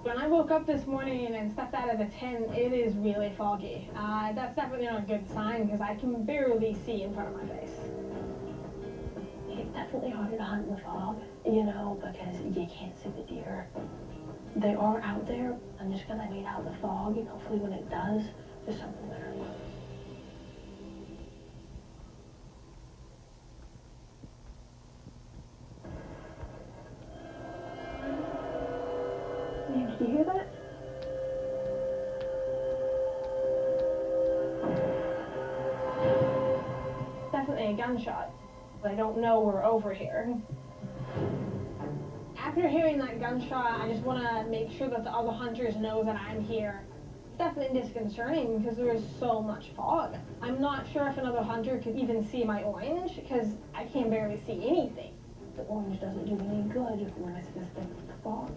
When I woke up this morning and stepped out of the tent, it is really foggy. That's definitely not a good sign because I can barely see in front of my face. It's definitely harder to hunt in the fog, you know, because you can't see the deer. They are out there. I'm just gonna wait out the fog, and hopefully when it does, there's something there. Man, did you hear that? Definitely a gunshot. I don't know we're over here. After hearing that gunshot, I just want to make sure that the other hunters know that I'm here. It's definitely disconcerting because there is so much fog. I'm not sure if another hunter could even see my orange because I can barely see anything. The orange doesn't do any good when it's this thick fog.